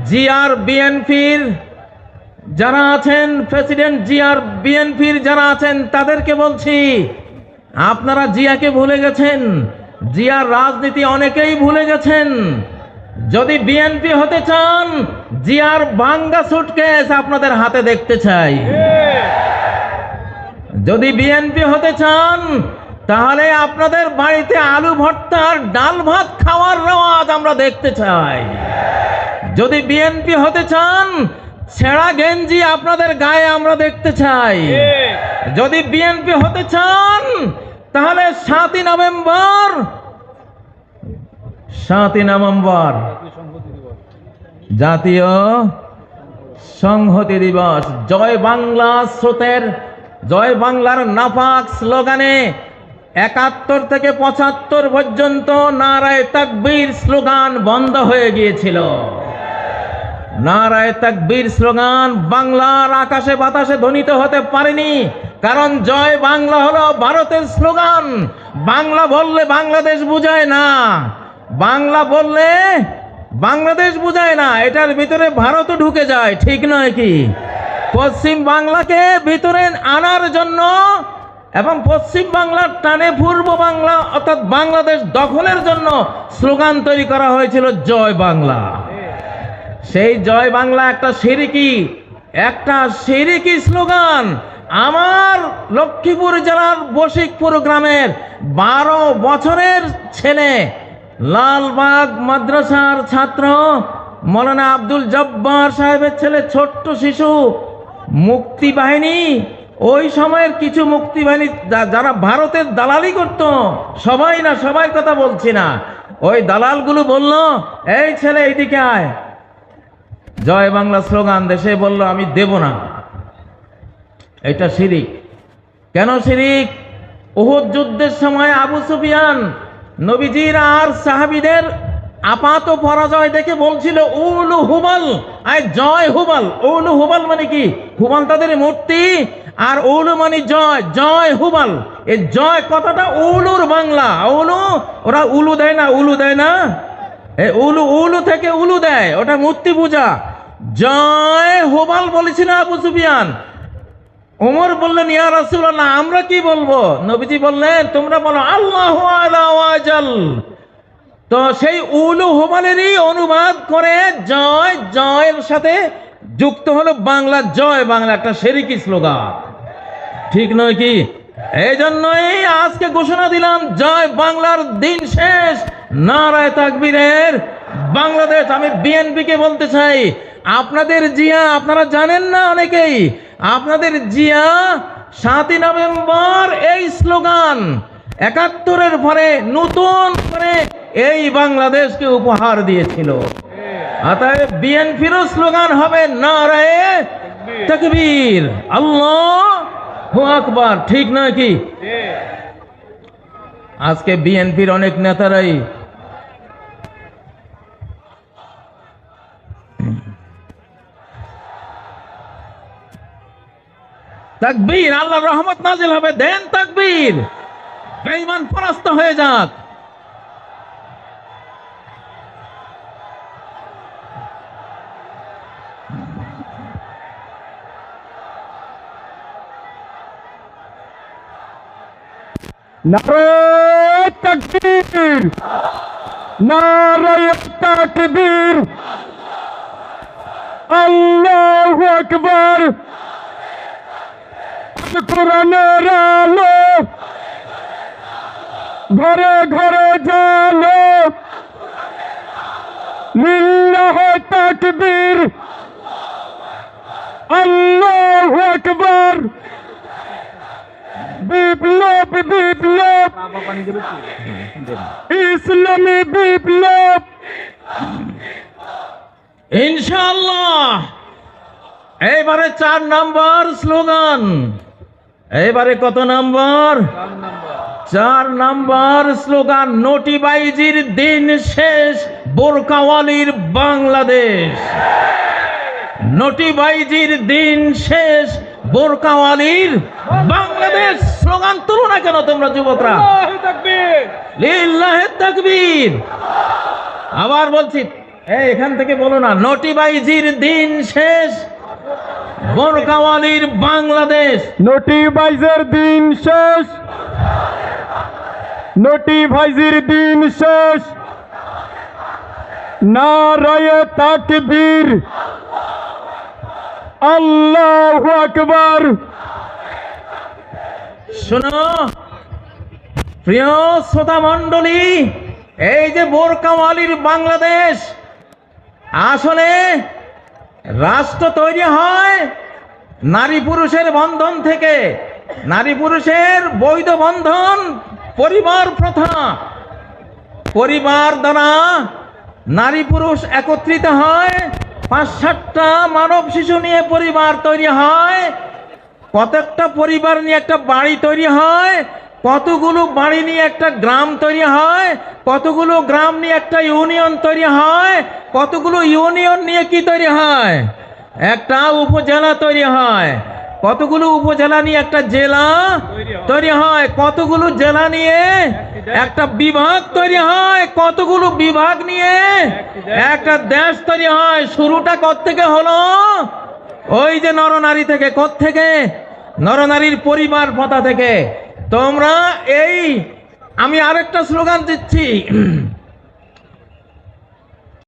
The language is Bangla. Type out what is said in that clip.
জিয়ার বিএনপির যারা আছেন, প্রেসিডেন্ট জিয়ার বিএনপির যারা আছেন তাদেরকে বলছি, আপনারা জিয়াকে ভুলে গেছেন, জিয়ার রাজনীতি অনেকেই ভুলে গেছেন। যদি বিএনপি হতে চান, জিয়ার ভাঙ্গা সুটকেস আপনাদের হাতে দেখতে চাই। যদি বিএনপি হতে চান, তাহলে আপনাদের বাড়িতে আলু ভর্তা আর ডাল ভাত খাওয়ার রেওয়াজ আমরা দেখতে চাই। যদি বিএনপি হতে চান, ছেঁড়া গেঞ্জি আপনাদের গায়ে আমরা দেখতে চাই। যদি বিএনপি হতে চান, তাহলে 7ই নভেম্বর জাতীয় সংহতি দিবস, জয় বাংলা স্রোতের, জয় বাংলার নাপাক স্লোগানে 71 থেকে 75 পর্যন্ত নারায়ে তাকবীর স্লোগান বন্ধ হয়ে গিয়েছিল। নারায়ে তাকবীর স্লোগান বাংলার আকাশে বাতাসে ধ্বনিত হতে পারেনি, কারণ জয় বাংলা হলো ভারতের স্লোগান। বাংলা বললে বাংলাদেশ বুঝায় না, বাংলা বললে বাংলাদেশ বুঝায় না, এটার ভিতরে ভারতও ঢুকে যায়, ঠিক নয় কি? পশ্চিম বাংলাকে ভিতরে আনার জন্য এবং পশ্চিম বাংলার টানে পূর্ব বাংলা অর্থাৎ বাংলাদেশ দখলের জন্য স্লোগান তৈরি করা হয়েছিল জয় বাংলা। সেই জয় বাংলা একটা শিরিকি স্লোগান। আমার লক্ষ্মীপুর জেলার বশিকপুর গ্রামের 12 বছরের ছেলে, লালবাগ মাদ্রাসার ছাত্র মৌলানা আব্দুল জব্বার সাহেবের ছেলে, ছোট্ট শিশু, মুক্তি বাহিনী, ওই সময়ের কিছু মুক্তি বাহিনী যারা ভারতের দালালি করত, সবাই না, সবার কথা বলছি না, ওই দালালগুলো বলল, এই ছেলে এইদিকে আয়, জয় বাংলা স্লোগান দেশে বলল আমি দেব না। এটা শিরিক। কেন শিরিক? উহুদ যুদ্ধের সময় আবু সুফিয়ান নবীজির আর সাহাবীদের আপাত পরাজয় দেখে বলছিল উলু হুবাল, আয় জয় হুবাল। উলু হুবাল মানে কি? হুবাল তাদের মূর্তি, আর উলু মানে জয়, জয় হুবাল। এই জয় কথাটা উলুর বাংলা। উলু, ওরা উলু দেয় না, উলু দেয় না, উলু উলু থেকে উলু দেয়, ওটা মূর্তি পূজা। জয় হুবাল বলেছিল আবু সুফিয়ান। ওমর বললেন, ইয়া রাসূলুল্লাহ, আমরা কি বলবো? নবীজি বললেন, তোমরা বলো আল্লাহু আলা ওয়াজাল। তো সেই উলু হুবালেরই অনুবাদ করে জয়, জয়ের সাথে যুক্ত হলো বাংলা জয় বাংলা, একটা শিরকি স্লোগান, ঠিক নয় কি? এই জন্যই আজকে ঘোষণা দিলাম, জয় বাংলার দিন শেষ, নারায়ে তাকবীরের বাংলাদেশ। আমি বিএনপিকে বলতে চাই, আপনাদের জিয়া আপনারা জানেন না অনেকেই, আপনাদের জিয়া 7ই নভেম্বর এই স্লোগান 71-এর পরে নতুন করে এই বাংলাদেশকে উপহার দিয়েছিল। অতএব বিএনপিরও স্লোগান হবে নারায়ে তাকবীর, আল্লাহু আকবার, ঠিক নয় কি? আজকে বিএনপির অনেক নেতারাই তাকবীর, আল্লাহর রহমত নাজিল হবে, দেন তাকবীর, বেঈমান পরাস্ত হয়ে যাক। নারায়ে তাকবীর, নারায়ে তাকবীর, আল্লাহু আকবার। কোরআনের আলো ঘরে ঘরে জালো, লিল্লাহি তাকবীর, আল্লাহু আকবার। বিপ্লব বিপ্লব, ইসলামী বিপ্লব, ইনশাআল্লাহ। এইবারে 4 নম্বর স্লোগান। এইবারে কত নম্বর? 4 নম্বর স্লোগান, নোটিবাইজির দিন শেষ, বোরকাওয়ালির বাংলাদেশ। নোটিবাইজির দিন শেষ, বোরকাওয়ালির বাংলাদেশ। স্লোগান তুলো না কেন তোমরা যুবকরা? লিল্লাহি তাকবীর। আবার বলছি, এখান থেকে বলো না, নটিবাইজির দিন শেষ, বোরকাওয়ালির বাংলাদেশ। নোটিবাইজের দিন শেষ, নোটিবাইজির দিন শেষ। নারায়ে তাকবীর, আল্লাহু আকবার। শোনো প্রিয় শ্রোতা মণ্ডলী, এই যে বোরকাওয়ালির বাংলাদেশ, আসলে রাষ্ট্র তৈরি হয় নারী পুরুষের বন্ধন থেকে। নারী পুরুষের বৈধ বন্ধন পরিবার প্রথা। পরিবার দ্বারা নারী পুরুষ একত্রিত হয়, ৫-৭টা মানব শিশু নিয়ে পরিবার তৈরি হয়। কতকটা পরিবার নিয়ে একটা বাড়ি তৈরি হয়, কতগুলো বাড়ি নিয়ে একটা গ্রাম তৈরি হয়, কতগুলো গ্রাম নিয়ে একটা ইউনিয়ন তৈরি হয়, কতগুলো ইউনিয়ন নিয়ে কি তৈরি হয়, একটা উপজেলা তৈরি হয়, কতগুলো উপজেলা নিয়ে একটা জেলা তৈরি হয়, কতগুলো জেলা নিয়ে একটা বিভাগ তৈরি হয়, কতগুলো বিভাগ নিয়ে একটা দেশ তৈরি হয়। শুরুটা কোত্থেকে হলো? ওই যে নরনারী থেকে। কোত্থেকে? নরনারীর পরিবার প্রথা থেকে। তোমরা এই, আমি আরেকটা স্লোগান দিচ্ছি,